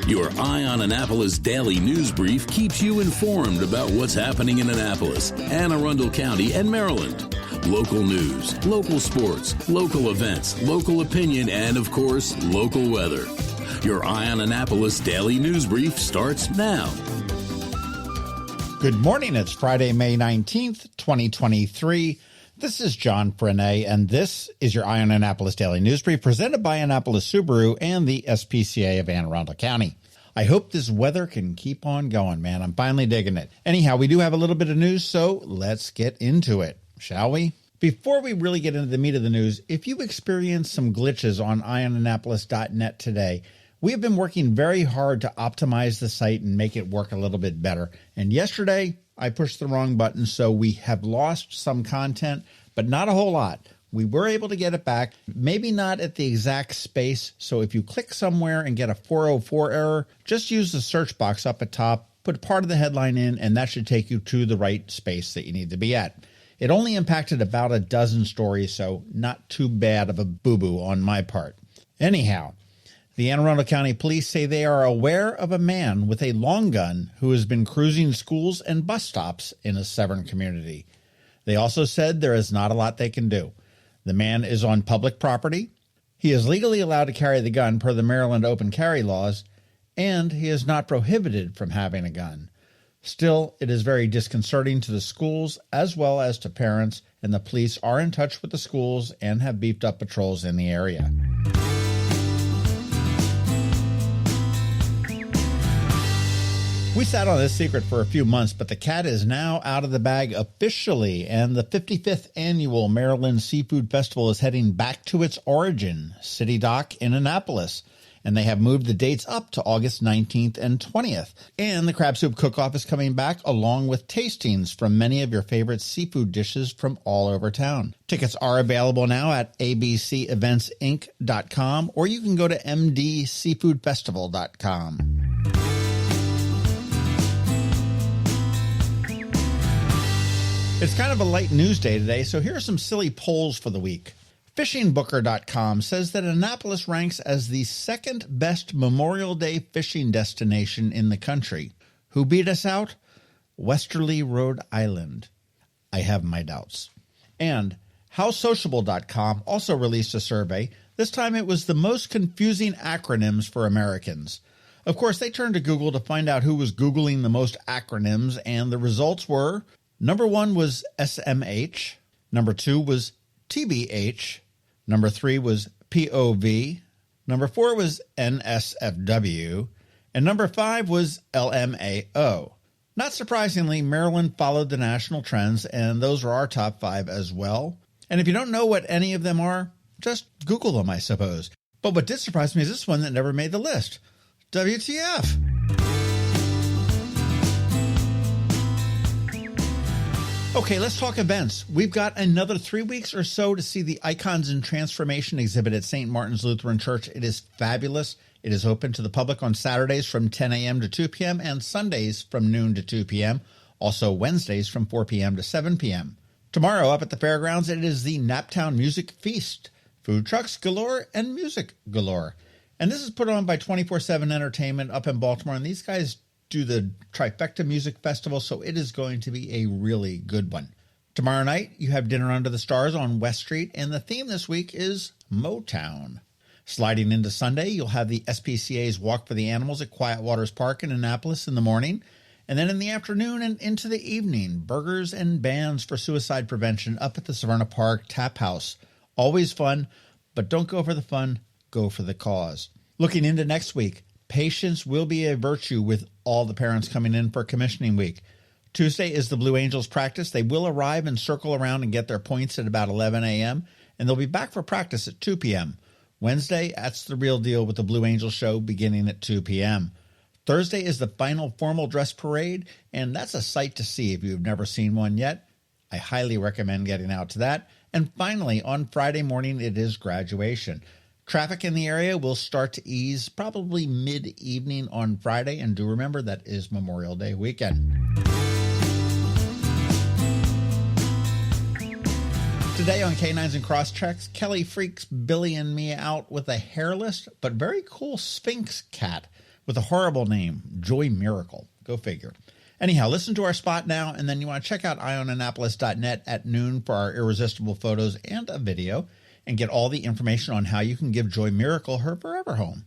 Your Eye on Annapolis daily news brief keeps you informed about what's happening in Annapolis and Arundel County and Maryland. Local news, local sports, local events, local opinion, and, of course, local weather. Your Eye on Annapolis daily news brief starts now. Good morning. It's Friday, May 19th, 2023. This is John Frenet, and this is your Eye on Annapolis daily news brief presented by Annapolis Subaru and the SPCA of Anne Arundel County. I hope this weather can keep on going, man. I'm finally digging it. Anyhow, we do have a little bit of news, so let's get into it, shall we? Before we really get into the meat of the news, if you experienced some glitches on eyeonannapolis.net today, we have been working very hard to optimize the site and make it work a little bit better. And yesterday, I pushed the wrong button, so we have lost some content, but not a whole lot. We were able to get it back, maybe not at the exact space. So if you click somewhere and get a 404 error, just use the search box up at top, put part of the headline in, and that should take you to the right space that you need to be at. It only impacted about a dozen stories, so not too bad of a boo-boo on my part. Anyhow, the Anne Arundel County Police say they are aware of a man with a long gun who has been cruising schools and bus stops in a Severn community. They also said there is not a lot they can do. The man is on public property. He is legally allowed to carry the gun per the Maryland open carry laws, and he is not prohibited from having a gun. Still, it is very disconcerting to the schools as well as to parents, and the police are in touch with the schools and have beefed up patrols in the area. We sat on this secret for a few months, but the cat is now out of the bag officially, and the 55th Annual Maryland Seafood Festival is heading back to its origin, City Dock in Annapolis, and they have moved the dates up to August 19th and 20th. And the Crab Soup Cook-Off is coming back, along with tastings from many of your favorite seafood dishes from all over town. Tickets are available now at abceventsinc.com, or you can go to mdseafoodfestival.com. It's kind of a light news day today, so here are some silly polls for the week. FishingBooker.com says that Annapolis ranks as the second best Memorial Day fishing destination in the country. Who beat us out? Westerly, Rhode Island. I have my doubts. And HowSociable.com also released a survey. This time it was the most confusing acronyms for Americans. Of course, they turned to Google to find out who was Googling the most acronyms, and the results were: number 1 was SMH, number 2 was TBH, number 3 was POV, number 4 was NSFW, and number 5 was LMAO. Not surprisingly, Maryland followed the national trends, and those are our top 5 as well. And if you don't know what any of them are, just Google them, I suppose. But what did surprise me is this one that never made the list. WTF? Okay, let's talk events. We've got another 3 weeks or so to see the Icons in Transformation exhibit at St. Martin's Lutheran Church. It is fabulous. It is open to the public on Saturdays from 10 a.m. to 2 p.m. and Sundays from noon to 2 p.m. Also Wednesdays from 4 p.m. to 7 p.m. Tomorrow up at the fairgrounds, it is the Naptown Music Feast. Food trucks galore and music galore. And this is put on by 24/7 Entertainment up in Baltimore, and these guys do the Trifecta Music Festival, so it is going to be a really good one. Tomorrow night, you have Dinner Under the Stars on West Street, and the theme this week is Motown. Sliding into Sunday, you'll have the SPCA's Walk for the Animals at Quiet Waters Park in Annapolis in the morning, and then in the afternoon and into the evening, burgers and bands for suicide prevention up at the Severna Park Tap House. Always fun, but don't go for the fun, go for the cause. Looking into next week, patience will be a virtue with all the parents coming in for commissioning week. Tuesday is the Blue Angels practice. They will arrive and circle around and get their points at about 11 a.m., and they'll be back for practice at 2 p.m. Wednesday, that's the real deal with the Blue Angels show beginning at 2 p.m. Thursday is the final formal dress parade, and that's a sight to see if you've never seen one yet. I highly recommend getting out to that. And finally, on Friday morning, it is graduation. Traffic in the area will start to ease probably mid-evening on Friday, and do remember that is Memorial Day weekend. Today on Canines and Crosstreks, Kelly freaks Billy and me out with a hairless but very cool Sphinx cat with a horrible name, Joy Miracle. Go figure. Anyhow, listen to our spot now, and then you want to check out eyeonannapolis.net at noon for our irresistible photos and a video, and get all the information on how you can give Joy Miracle her forever home.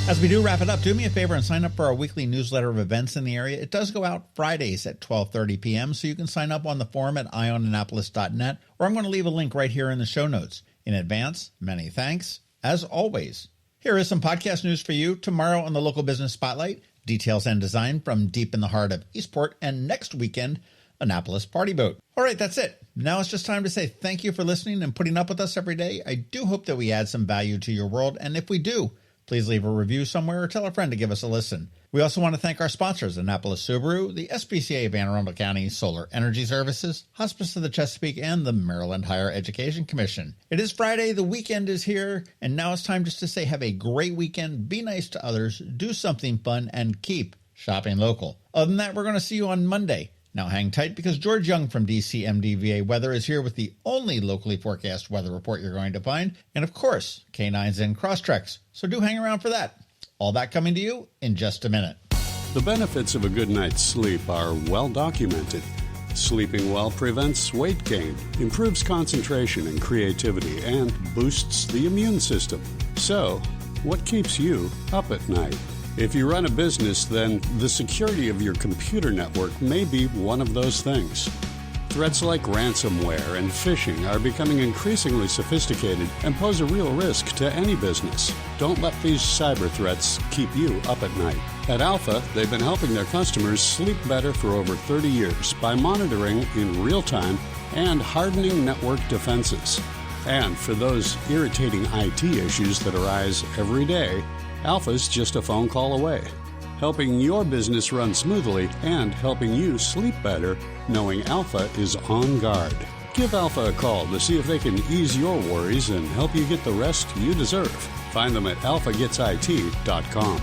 As we do wrap it up, do me a favor and sign up for our weekly newsletter of events in the area. It does go out Fridays at 12:30 p.m., so you can sign up on the forum at eyeonannapolis.net, or I'm going to leave a link right here in the show notes. In advance, many thanks, as always. Here is some podcast news for you. Tomorrow on the Local Business Spotlight, details and design from deep in the heart of Eastport, and next weekend, Annapolis Party Boat. All right, that's it. Now it's just time to say thank you for listening and putting up with us every day. I do hope that we add some value to your world, and if we do, please leave a review somewhere or tell a friend to give us a listen. We also want to thank our sponsors, Annapolis Subaru, the SPCA of Anne Arundel County Solar Energy Services, Hospice of the Chesapeake, and the Maryland Higher Education Commission. It is Friday, the weekend is here, and now it's time just to say have a great weekend, be nice to others, do something fun, and keep shopping local. Other than that, we're going to see you on Monday. Now hang tight because George Young from DCMDVA Weather is here with the only locally forecast weather report you're going to find, and of course, Canines and Crosstreks. So do hang around for that. All that coming to you in just a minute. The benefits of a good night's sleep are well documented. Sleeping well prevents weight gain, improves concentration and creativity, and boosts the immune system. So, what keeps you up at night? If you run a business, then the security of your computer network may be one of those things. Threats like ransomware and phishing are becoming increasingly sophisticated and pose a real risk to any business. Don't let these cyber threats keep you up at night. At Alpha, they've been helping their customers sleep better for over 30 years by monitoring in real time and hardening network defenses. And for those irritating IT issues that arise every day, Alpha's just a phone call away, helping your business run smoothly and helping you sleep better, knowing Alpha is on guard. Give Alpha a call to see if they can ease your worries and help you get the rest you deserve. Find them at alphagetsit.com.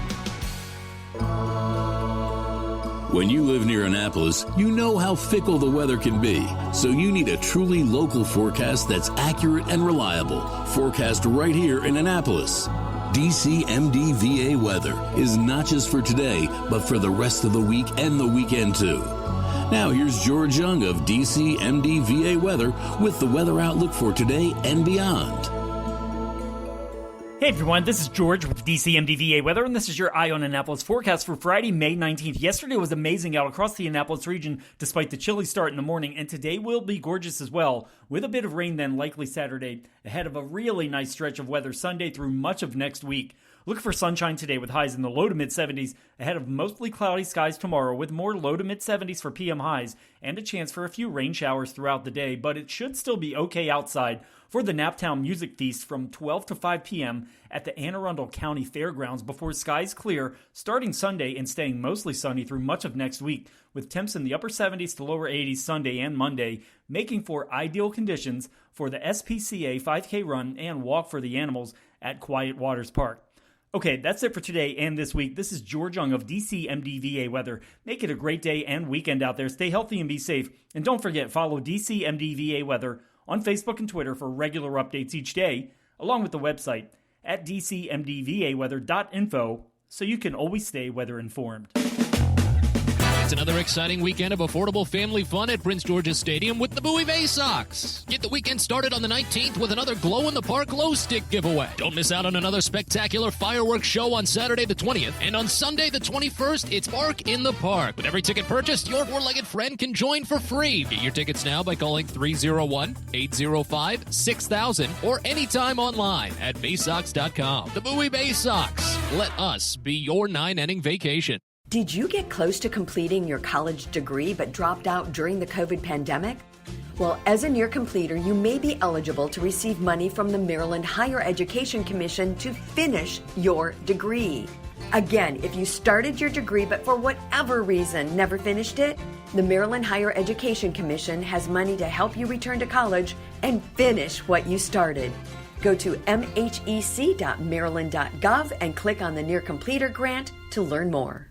When you live near Annapolis, you know how fickle the weather can be. So you need a truly local forecast that's accurate and reliable. Forecast right here in Annapolis. DCMDVA Weather is not just for today, but for the rest of the week and the weekend too. Now here's George Young of DCMDVA Weather with the weather outlook for today and beyond. Hey everyone, this is George with DCMDVA Weather, and this is your Eye on Annapolis forecast for Friday, May 19th. Yesterday was amazing out across the Annapolis region despite the chilly start in the morning, and today will be gorgeous as well, with a bit of rain then likely Saturday, ahead of a really nice stretch of weather Sunday through much of next week. Look for sunshine today with highs in the low to mid-70s, ahead of mostly cloudy skies tomorrow with more low to mid-70s for PM highs, and a chance for a few rain showers throughout the day, but it should still be okay outside for the Naptown Music Feast from 12 to 5 p.m. at the Anne Arundel County Fairgrounds before skies clear starting Sunday and staying mostly sunny through much of next week, with temps in the upper 70s to lower 80s Sunday and Monday, making for ideal conditions for the SPCA 5K run and walk for the animals at Quiet Waters Park. Okay, that's it for today and this week. This is George Young of DCMDVA Weather. Make it a great day and weekend out there. Stay healthy and be safe. And don't forget, follow DCMDVA Weather on Facebook and Twitter for regular updates each day, along with the website at dcmdvaweather.info, so you can always stay weather informed. It's another exciting weekend of affordable family fun at Prince George's Stadium with the Bowie Bay Sox. Get the weekend started on the 19th with another glow-in-the-park glow stick giveaway. Don't miss out on another spectacular fireworks show on Saturday the 20th. And on Sunday the 21st, it's Bark in the Park. With every ticket purchased, your four-legged friend can join for free. Get your tickets now by calling 301-805-6000 or anytime online at baysox.com. The Bowie Bay Sox. Let us be your 9-inning vacation. Did you get close to completing your college degree but dropped out during the COVID pandemic? Well, as a near completer, you may be eligible to receive money from the Maryland Higher Education Commission to finish your degree. Again, if you started your degree but for whatever reason never finished it, the Maryland Higher Education Commission has money to help you return to college and finish what you started. Go to mhec.maryland.gov and click on the Near Completer grant to learn more.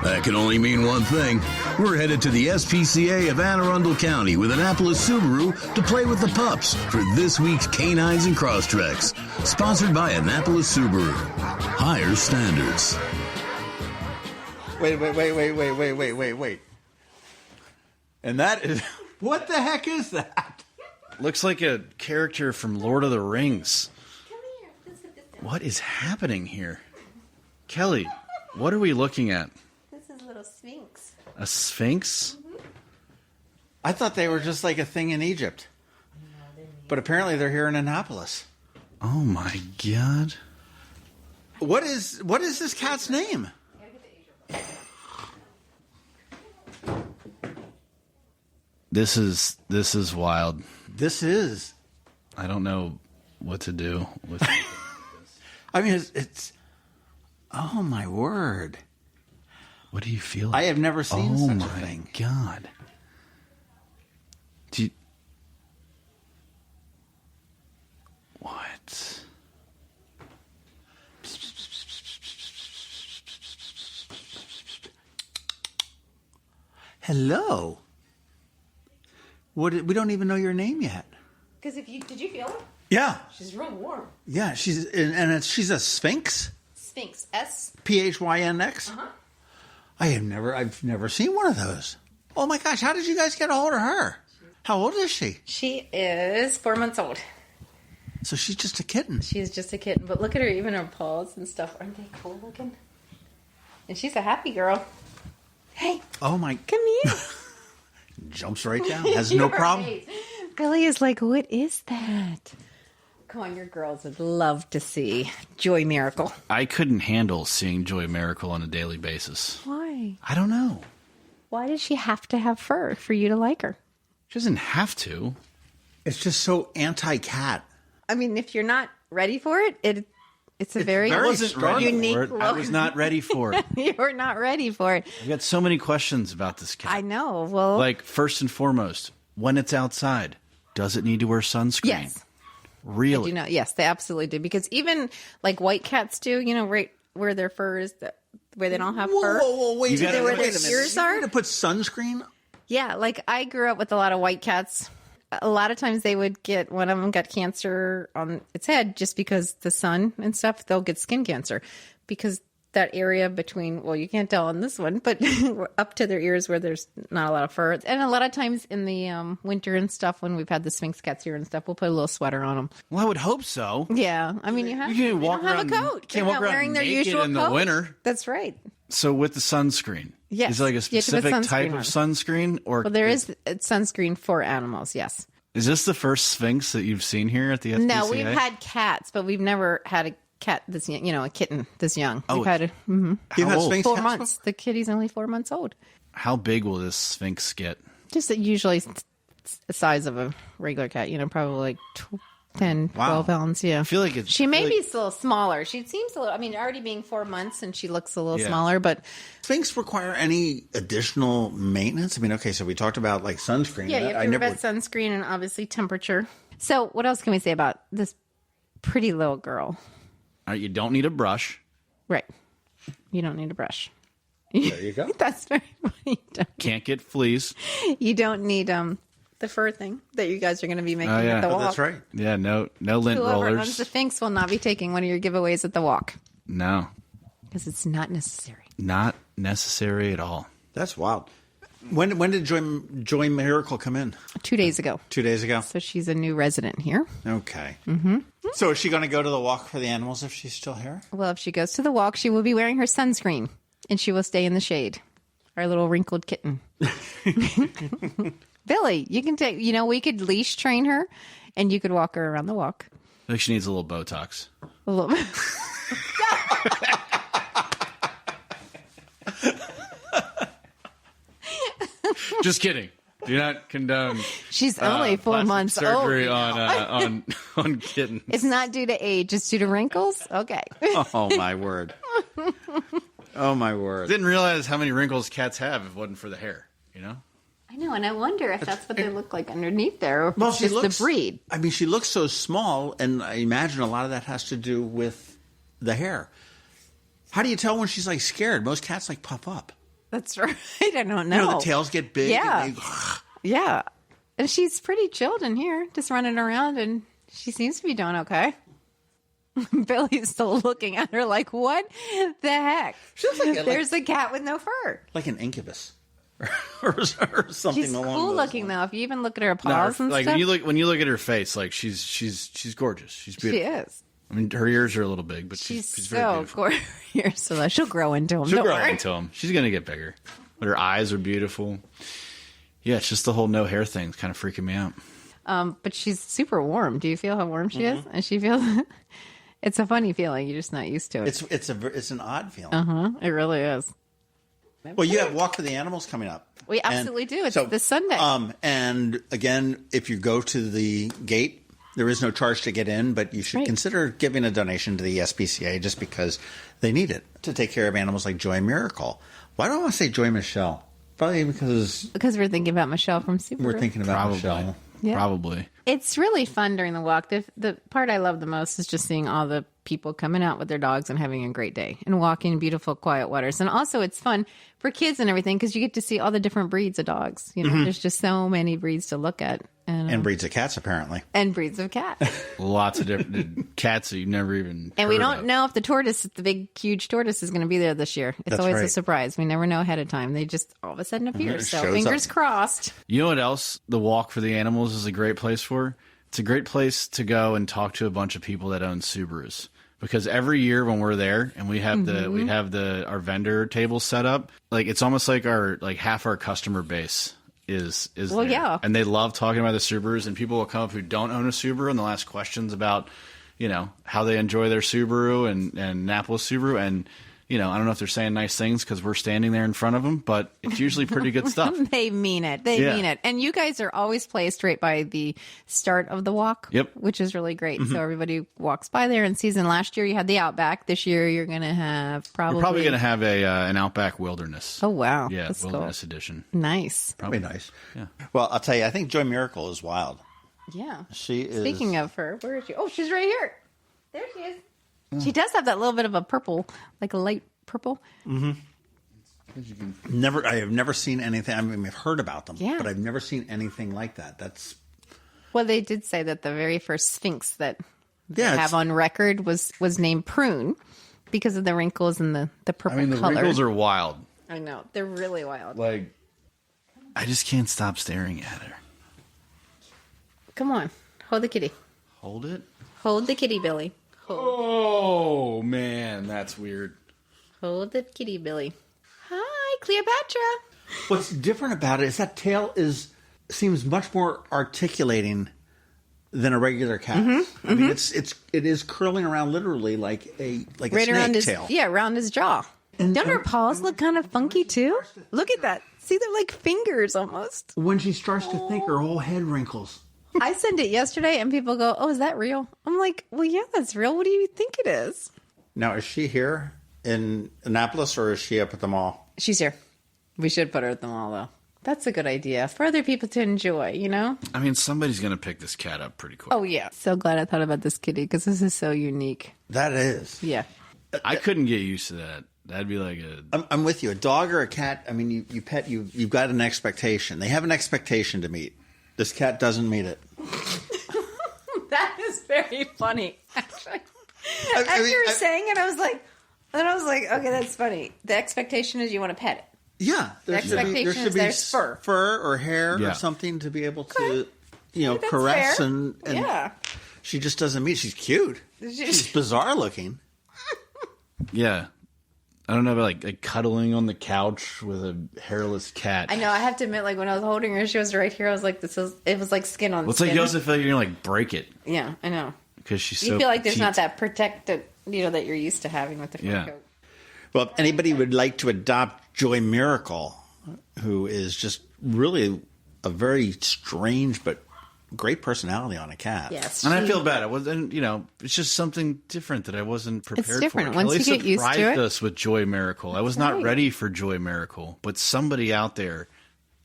That can only mean one thing. We're headed to the SPCA of Arundel County with Annapolis Subaru to play with the pups for this week's Canines and Crosstreks. Sponsored by Annapolis Subaru. Higher standards. Wait. And that is... What the heck is that? Looks like a character from Lord of the Rings. Come here. Let's look at this. What is happening here? Kelly, what are we looking at? This is a little sphinx. A sphinx? Mm-hmm. I thought they were just like a thing in Egypt. But apparently they're here in Annapolis. Oh my God. What is this cat's name? This is wild. This is. I don't know what to do with I mean, it's. Oh my word! What do you feel like? I have never seen such a thing. Oh my God! What? Hello. We don't even know your name yet. Because did you feel it? Yeah, She's real warm. yeah. She's she's a sphinx. Sphinx. S. PHYNX. I've never seen one of those. Oh my gosh! How did you guys get a hold of her? How old is she? She is 4 months old. So she's just a kitten. She is just a kitten, but look at her, even her paws and stuff. Aren't they cool looking? And she's a happy girl. Hey, Oh my! come here. Jumps right down. Has no problem. Billy is like, what is that? Come on, your girls would love to see Joy Miracle. I couldn't handle seeing Joy Miracle on a daily basis. Why? I don't know. Why does she have to have fur for you to like her? She doesn't have to. It's just so anti-cat. I mean, if you're not ready for it, it's a very, I wasn't ready unique for it. I was not ready for it. You're not ready for it. I've got so many questions about this cat. I know. Well, Like, first and foremost, when it's outside, does it need to wear sunscreen? yes. Really? You know, yes, they absolutely do. Because even like white cats do, you know, right where their fur is, where they don't have fur. Whoa, wait. You gotta- where their wait a minute. ears You are. need to put sunscreen. Yeah, like I grew up with a lot of white cats. A lot of times they would get, one of them got cancer on its head just because the sun and stuff, they'll get skin cancer because that area between, well, you can't tell on this one, but up to their ears where there's not a lot of fur. And a lot of times in the winter and stuff, when we've had the Sphinx cats here and stuff, we'll put a little sweater on them. Well, I would hope so. Yeah, I mean, you have You can't they walk don't have around. a coat. Can't They're walk not around wearing their naked usual in the coat. winter. That's right. So with the sunscreen, Yes. is it like a You have to put specific type sunscreen of on. sunscreen, or Well, there is sunscreen for animals. Yes. Is this the first Sphinx that you've seen here at the SPCA? No, we've had cats, but we've never had a cat this young, a kitten this young. Oh, We've had You've How had old? Sphinx 4 cats months. The kitty's only 4 months old. How big will this Sphinx get? Just usually the size of a regular cat, probably like 10, 12 pounds. Yeah. I feel like it's. She may be a little smaller. She seems a little, already being 4 months and she looks a little Yeah. smaller, but Sphinx require any additional maintenance? I mean, okay, so we talked about like sunscreen. yeah, you have I to never. prevent sunscreen and obviously temperature. So what else can we say about this pretty little girl? You don't need a brush. Right. You don't need a brush. There you go. That's very funny. Can't get fleas. You don't need the fur thing that you guys are going to be making Oh, yeah. at the Oh, walk. that's right. Yeah, no lint Whoever owns rollers. the Sphinx will not be taking one of your giveaways at the walk No, because it's not necessary. not necessary at all. That's wild. When did Joy Miracle come in? 2 days ago. 2 days ago. So she's a new resident here. Okay. Mm-hmm. So is she going to go to the walk for the animals if she's still here? Well, if she goes to the walk, she will be wearing her sunscreen and she will stay in the shade. Our little wrinkled kitten. Billy, you can take, we could leash train her and you could walk her around the walk. I think she needs a little Botox. A little bit. Just kidding. Do not condone. She's only 4 plastic months surgery old. on kittens. It's not due to age, it's due to wrinkles? Okay. Oh, my word. Oh, my word. Didn't realize how many wrinkles cats have if it wasn't for the hair. I know, and I wonder if that's what they look like underneath there, or Well, it's she just looks, the breed. I mean, she looks so small, and I imagine a lot of that has to do with the hair. How do you tell when she's like scared? Most cats like puff up. That's right. I don't know. The tails get big. Yeah. And Yeah. And she's pretty chilled in here, just running around, and she seems to be doing okay. Billy's still looking at her like, what the heck? There's a cat with no fur. like an incubus. or something She's along cool those looking lines. though. If you even look at her paws and like stuff, when you look at her face, like she's gorgeous. She's she beautiful. is. I mean, her ears are a little big, but She's she's very so beautiful. gorgeous. So she'll grow into them. She'll Don't grow worry. into them. She's gonna get bigger. But her eyes are beautiful. Yeah, it's just the whole no hair thing. It's kind of freaking me out. But she's super warm. Do you feel how warm she is? And she feels. It's a funny feeling. You're just not used to it. It's an odd feeling. It really is. Well, you have Walk for the Animals coming up. We absolutely do. It's this Sunday. And again, if you go to the gate, there is no charge to get in, but you should consider giving a donation to the SPCA just because they need it to take care of animals like Joy Miracle. Why do I want to say Joy Michelle? Probably because we're thinking about Michelle from Subaru. we're thinking about Probably. Michelle. Yeah. Probably. It's really fun during the walk. The part I love the most is just seeing all the people coming out with their dogs and having a great day and walking in beautiful, quiet waters. And also it's fun for kids and everything because you get to see all the different breeds of dogs. You know, there's just so many breeds to look at. And breeds of cats, apparently. And breeds of cats. Lots of different cats that you never even And we heard don't of. know if the big, huge tortoise is going to be there this year. It's That's always a right. surprise. We never know ahead of time. They just all of a sudden appear. It So shows fingers up. crossed. You know what else the Walk for the Animals is a great place for? It's a great place to go and talk to a bunch of people that own Subarus. Because every year when we're there and we have our vendor table set up, like it's almost like half our customer base is Well, there. yeah. And they love talking about the Subarus, and people will come up who don't own a Subaru and they'll ask questions about, how they enjoy their Subaru and Annapolis Subaru. And, I don't know if they're saying nice things because we're standing there in front of them, but it's usually pretty good stuff. They mean it. They mean it. And you guys are always placed right by the start of the walk. Yep. Which is really great. So everybody walks by there and sees. And last year you had the Outback. This year you're going to have We're probably going to have an Outback Wilderness. Oh, wow. Yeah, That's Wilderness Edition. Nice. Probably nice. Yeah. Well, I'll tell you, I think Joy Miracle is wild. Yeah. She is. Speaking of her, where is she? Oh, she's right here. There she is. She does have that little bit of a purple, like a light purple. I have never seen anything. I mean, I've heard about them, but I've never seen anything like that. That's Well, they did say that the very first Sphinx that they it's- have on record was named Prune because of the wrinkles and the purple I mean, the color. wrinkles are wild. I know. They're really wild. Like, I just can't stop staring at her. Come on. Hold the kitty. Hold it. Hold the kitty, Billy. Oh, man, that's weird. Hold the kitty, Billy. Hi, Cleopatra. what's different about it is that tail seems much more articulating than a regular cat. I mean, it is curling around literally like a Right snake around his tail. around his jaw. Don't her paws look kind of funky too? Look at that. See, they're like fingers almost. When she starts to think, her whole head wrinkles. I sent it yesterday and people go, "Oh, is that real?" I'm like, "Well, yeah, that's real. What do you think it is?" Now, is she here in Annapolis or is she up at the mall? She's here. We should put her at the mall though. That's a good idea for other people to enjoy, you know? I mean, somebody's going to pick this cat up pretty quick. Oh, yeah. So glad I thought about this kitty because this is so unique. That is. Yeah. I couldn't get used to that. That'd be like I'm with you. A dog or a cat, I mean, you pet, you've got an expectation. They have an expectation to meet. This cat doesn't meet it. That is very funny, actually. I As mean, you were saying it, I was like, okay, that's funny. The expectation is you want to pet it. Yeah. There expectation is there's fur. Fur or hair Yeah. or something to be able to, That's caress fair. and Yeah. she just doesn't meet. She's cute. She's bizarre looking. yeah. I don't know about like cuddling on the couch with a hairless cat. I know. I have to admit, like when I was holding her, she was right here. I was like, it was like skin on Well, it's skin. like you also feel like you're going to like break it Yeah, I know. because she's You so feel like there's not petite. that protected, that you're used to having with the fur Yeah. coat. Well, if anybody would like to adopt Joy Miracle, who is just really a very strange but great personality on a cat. Yes. And I feel bad. It wasn't, it's just something different that I wasn't prepared different. for. Once Kelly you get used to surprised it. us with Joy Miracle. I was not right. ready for Joy Miracle, but somebody out there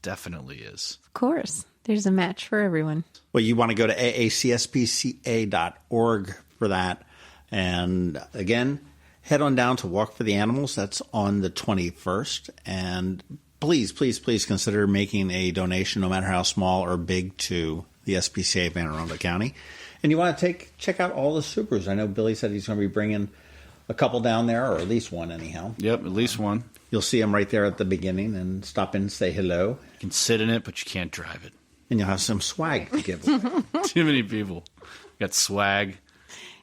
definitely is. Of course. There's a match for everyone. Well, you want to go to aacspca.org for that. And again, head on down to Walk for the Animals. That's on the 21st. And please, please, please consider making a donation, no matter how small or big, to the SPCA of Anne Arundel County. And you want to check out all the Subarus. I know Billy said he's going to be bringing a couple down there, or at least one anyhow. Yep, at least one. You'll see them right there at the beginning and stop in and say hello. You can sit in it, but you can't drive it. And you'll have some swag to give away. Too many people. Got swag.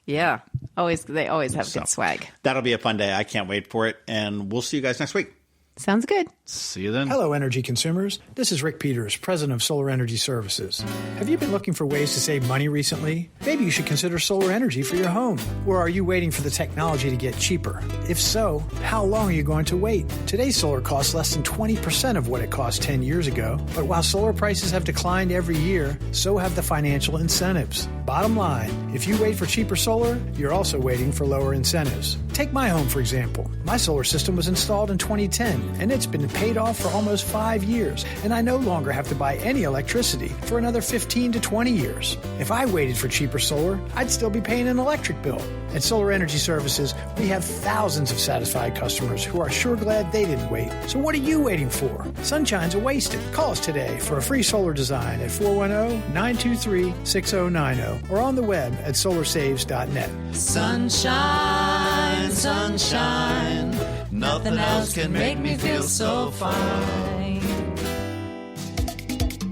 Yeah. They always have good swag. That'll be a fun day. I can't wait for it. And we'll see you guys next week. Sounds good. See you then. Hello, energy consumers. This is Rick Peters, president of Solar Energy Services. Have you been looking for ways to save money recently? Maybe you should consider solar energy for your home. Or are you waiting for the technology to get cheaper? If so, how long are you going to wait? Today's solar costs less than 20% of what it cost 10 years ago. But while solar prices have declined every year, so have the financial incentives. Bottom line, if you wait for cheaper solar, you're also waiting for lower incentives. Take my home, for example. My solar system was installed in 2010, and it's been paid off for almost 5 years, and I no longer have to buy any electricity for another 15 to 20 years. If I waited for cheaper solar, I'd still be paying an electric bill. At Solar Energy Services, we have thousands of satisfied customers who are sure glad they didn't wait. So what are you waiting for? Sunshine's a wasted. Call us today for a free solar design at 410-923-6090 or on the web at solarsaves.net. Sunshine, sunshine, nothing else can make me feel so fine.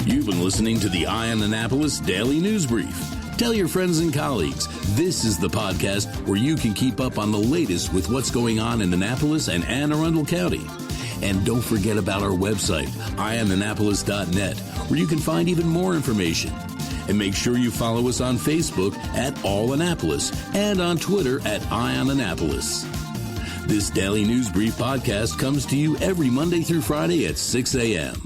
You've been listening to the Eye on Annapolis Daily News Brief. Tell your friends and colleagues, this is the podcast where you can keep up on the latest with what's going on in Annapolis and Anne Arundel County. And don't forget about our website, eyeonannapolis.net, where you can find even more information. And make sure you follow us on Facebook at All Annapolis and on Twitter at Eye on Annapolis. This Daily News Brief podcast comes to you every Monday through Friday at 6 a.m.